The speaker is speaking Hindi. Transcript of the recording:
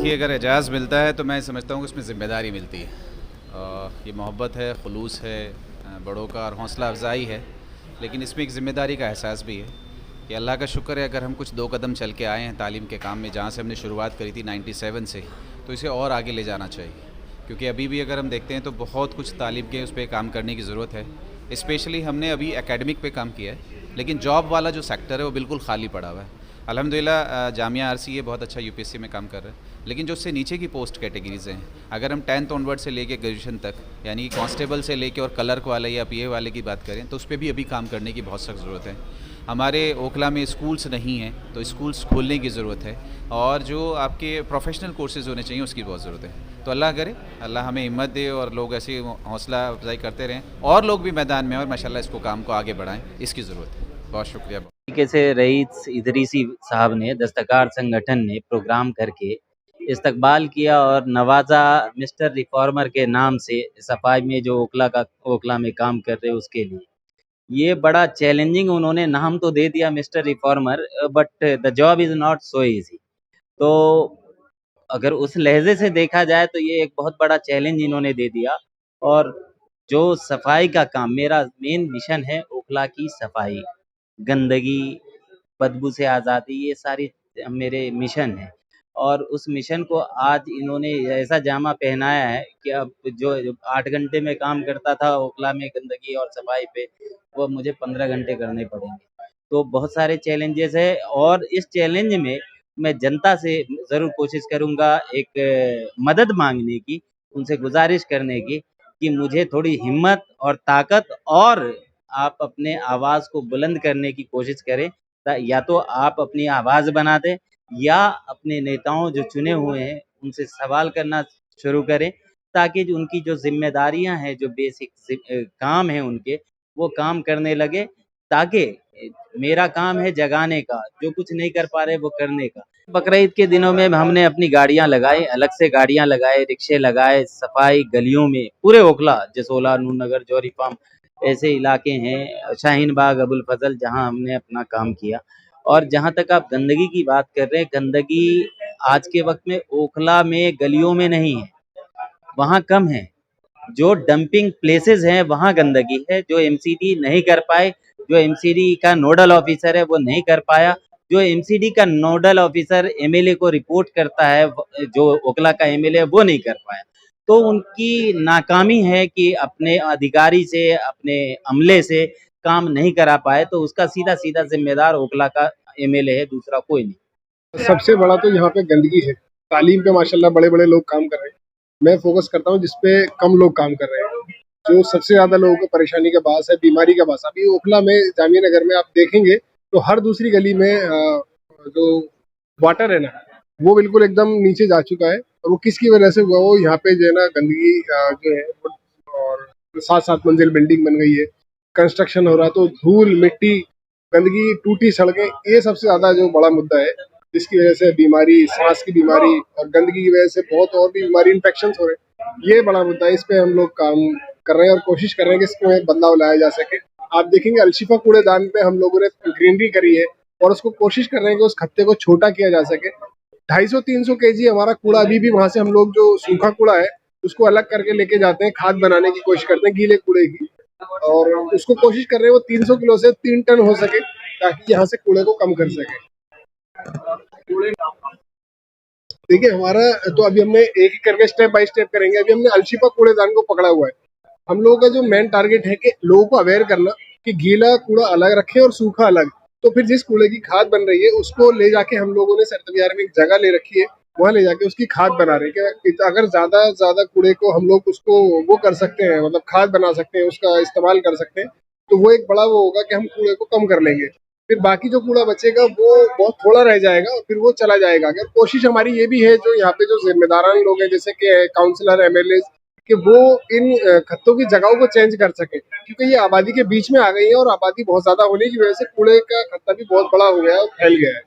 देखिए, अगर एजाज़ मिलता है तो मैं समझता हूँ कि उसमें ज़िम्मेदारी मिलती है। ये मोहब्बत है, खुलूस है, बड़ों का और हौसला अफ़ज़ाई है। लेकिन इसमें एक ज़िम्मेदारी का एहसास भी है कि अल्लाह का शुक्र है अगर हम कुछ 2 कदम चल के आए हैं तालीम के काम में, जहाँ से हमने शुरुआत करी थी 97 से, तो इसे और आगे ले जाना चाहिए। क्योंकि अभी भी अगर हम देखते हैं तो बहुत कुछ तालीम के उस पे काम करने की ज़रूरत है। स्पेशली हमने अभी एकेडमिक पे काम किया है, लेकिन जॉब वाला जो सेक्टर है वो बिल्कुल खाली पड़ा हुआ है। अल्हम्दुलिल्लाह जामिया आरसीए बहुत अच्छा यूपीएससी में काम कर रहा है, लेकिन जो उससे नीचे की पोस्ट कैटेगरीज़ हैं, अगर हम 10th ऑनवर्ड से लेके ग्रेजुएशन तक, यानी कांस्टेबल से लेके और क्लर्क वाले या पीए वाले की बात करें, तो उस पर भी अभी काम करने की बहुत सख्त ज़रूरत है। हमारे ओखला में स्कूल्स नहीं हैं, तो स्कूल्स खोलने की ज़रूरत है, और जो आपके प्रोफेशनल कोर्सेज़ होने चाहिए उसकी बहुत ज़रूरत है। तो अल्लाह करे, अल्लाह हमें हिम्मत दे और लोग ऐसी हौसला अफजाई करते रहें और लोग भी मैदान में और माशाल्लाह इसको काम को आगे बढ़ाएं, इसकी ज़रूरत है। बहुत शुक्रिया। तरीके से रईस इदरीसी साहब ने दस्तकार संगठन ने प्रोग्राम करके इस्तकबाल किया और नवाजा मिस्टर रिफॉर्मर के नाम से सफाई में जो ओखला में काम कर रहे उसके लिए ये बड़ा चैलेंजिंग उन्होंने नाम तो दे दिया mister reformer, but the job is not so easy. तो अगर उस लहजे से देखा जाए तो ये एक बहुत बड़ा चैलेंज इन्होंने दे दिया। और जो सफाई का काम, मेरा मेन मिशन है ओखला की सफाई, गंदगी, बदबू से आज़ादी, ये सारी मेरे मिशन है। और उस मिशन को आज इन्होंने ऐसा जामा पहनाया है कि अब जो 8 घंटे में काम करता था ओखला में गंदगी और सफाई पे, वो मुझे 15 घंटे करने पड़ेंगे। तो बहुत सारे चैलेंजेस है और इस चैलेंज में मैं जनता से ज़रूर कोशिश करूँगा एक मदद मांगने की, उनसे गुजारिश करने की कि मुझे थोड़ी हिम्मत और ताकत, और आप अपने आवाज़ को बुलंद करने की कोशिश करें। या तो आप अपनी आवाज़ बना दें या अपने नेताओं जो चुने हुए हैं उनसे सवाल करना शुरू करें, ताकि जो उनकी जो जिम्मेदारियां हैं, जो बेसिक काम है उनके, वो काम करने लगे। ताकि मेरा काम है जगाने का, जो कुछ नहीं कर पा रहे वो करने का। बकरीद के दिनों में हमने अपनी गाड़ियां लगाई, अलग से गाड़ियां लगाए, रिक्शे लगाए, सफाई गलियों में पूरे ओखला, जसोला, नूरनगर, जौहरी फार्म, ऐसे इलाके हैं, शाहीन बाग, अबुल फजल, जहां हमने अपना काम किया। और जहां तक आप गंदगी की बात कर रहे हैं, गंदगी आज के वक्त में ओखला में गलियों में नहीं है, वहां कम है। जो डंपिंग प्लेसेस हैं वहां गंदगी है, जो एमसीडी नहीं कर पाए, जो एमसीडी का नोडल ऑफिसर है वो नहीं कर पाया, जो एमसीडी का नोडल ऑफिसर एमएलए को रिपोर्ट करता है, जो ओखला का एमएलए, वो नहीं कर पाया। तो उनकी नाकामी है कि अपने अधिकारी से, अपने अमले से काम नहीं करा पाए, तो उसका सीधा सीधा जिम्मेदार ओखला का एमएलए है, दूसरा कोई नहीं। सबसे बड़ा तो यहाँ पे गंदगी है। तालीम पे माशाल्लाह बड़े बड़े लोग काम कर रहे हैं, मैं फोकस करता हूँ जिसपे कम लोग काम कर रहे हैं। जो सबसे ज्यादा लोगों को परेशानी का बास है, बीमारी का बास, अभी ओखला में, जामिया नगर में आप देखेंगे तो हर दूसरी गली में जो वाटर है ना, वो बिल्कुल एकदम नीचे जा चुका है। और वो किसकी वजह से हुआ? वो यहाँ पे जो है ना गंदगी जो है, और 7-7 मंजिल बिल्डिंग बन गई है, कंस्ट्रक्शन हो रहा है, तो धूल मिट्टी, गंदगी, टूटी सड़कें, ये सबसे ज्यादा जो बड़ा मुद्दा है, जिसकी वजह से बीमारी, सांस की बीमारी, और गंदगी की वजह से बहुत और भी बीमारी, इन्फेक्शन हो रहे हैं। ये बड़ा मुद्दा है, इस पे हम लोग काम कर रहे हैं और कोशिश कर रहे हैं कि इसमें बदलाव लाया जा सके। आप देखेंगे अलशिफा कूड़ेदान पे हम लोगों ने ग्रीनरी करी है और उसको कोशिश कर रहे हैं कि उस खत्ते को छोटा किया जा सके। 250-300 केजी हमारा कूड़ा अभी भी वहां से हम लोग, जो सूखा कूड़ा है उसको अलग करके लेके जाते हैं, खाद बनाने की कोशिश करते हैं गीले कूड़े की, और उसको कोशिश कर रहे हैं वो 300 किलो से 3 टन हो सके, ताकि यहाँ से कूड़े को कम कर सके। देखिए हमारा तो अभी हमने एक एक करके स्टेप बाय स्टेप करेंगे। अभी हमने अलशिफा कूड़ेदान को पकड़ा हुआ है। हम लोगों का जो मेन टारगेट है कि लोगों को अवेयर करना कि गीला कूड़ा अलग रखें और सूखा अलग। तो फिर जिस कूड़े की खाद बन रही है उसको ले जाके हम लोगों ने सरतबियार में एक जगह ले रखी है, वहाँ ले जाके उसकी खाद बना रहे हैं कि अगर ज्यादा कूड़े को हम लोग उसको वो कर सकते हैं, मतलब खाद बना सकते हैं, उसका इस्तेमाल कर सकते हैं, तो वो एक बड़ा वो होगा कि हम कूड़े को कम कर लेंगे। फिर बाकी जो कूड़ा बचेगा वो बहुत थोड़ा रह जाएगा और फिर वो चला जाएगा। अगर कोशिश हमारी ये भी है, जो यहाँ पे जो जिम्मेदारान लोग हैं, जैसे कि काउंसलर, एमएलए, कि वो इन खत्तों की जगहों को चेंज कर सके, क्योंकि ये आबादी के बीच में आ गई है और आबादी बहुत ज्यादा होने की वजह से कूड़े का खत्ता भी बहुत बड़ा हो गया है और फैल गया है।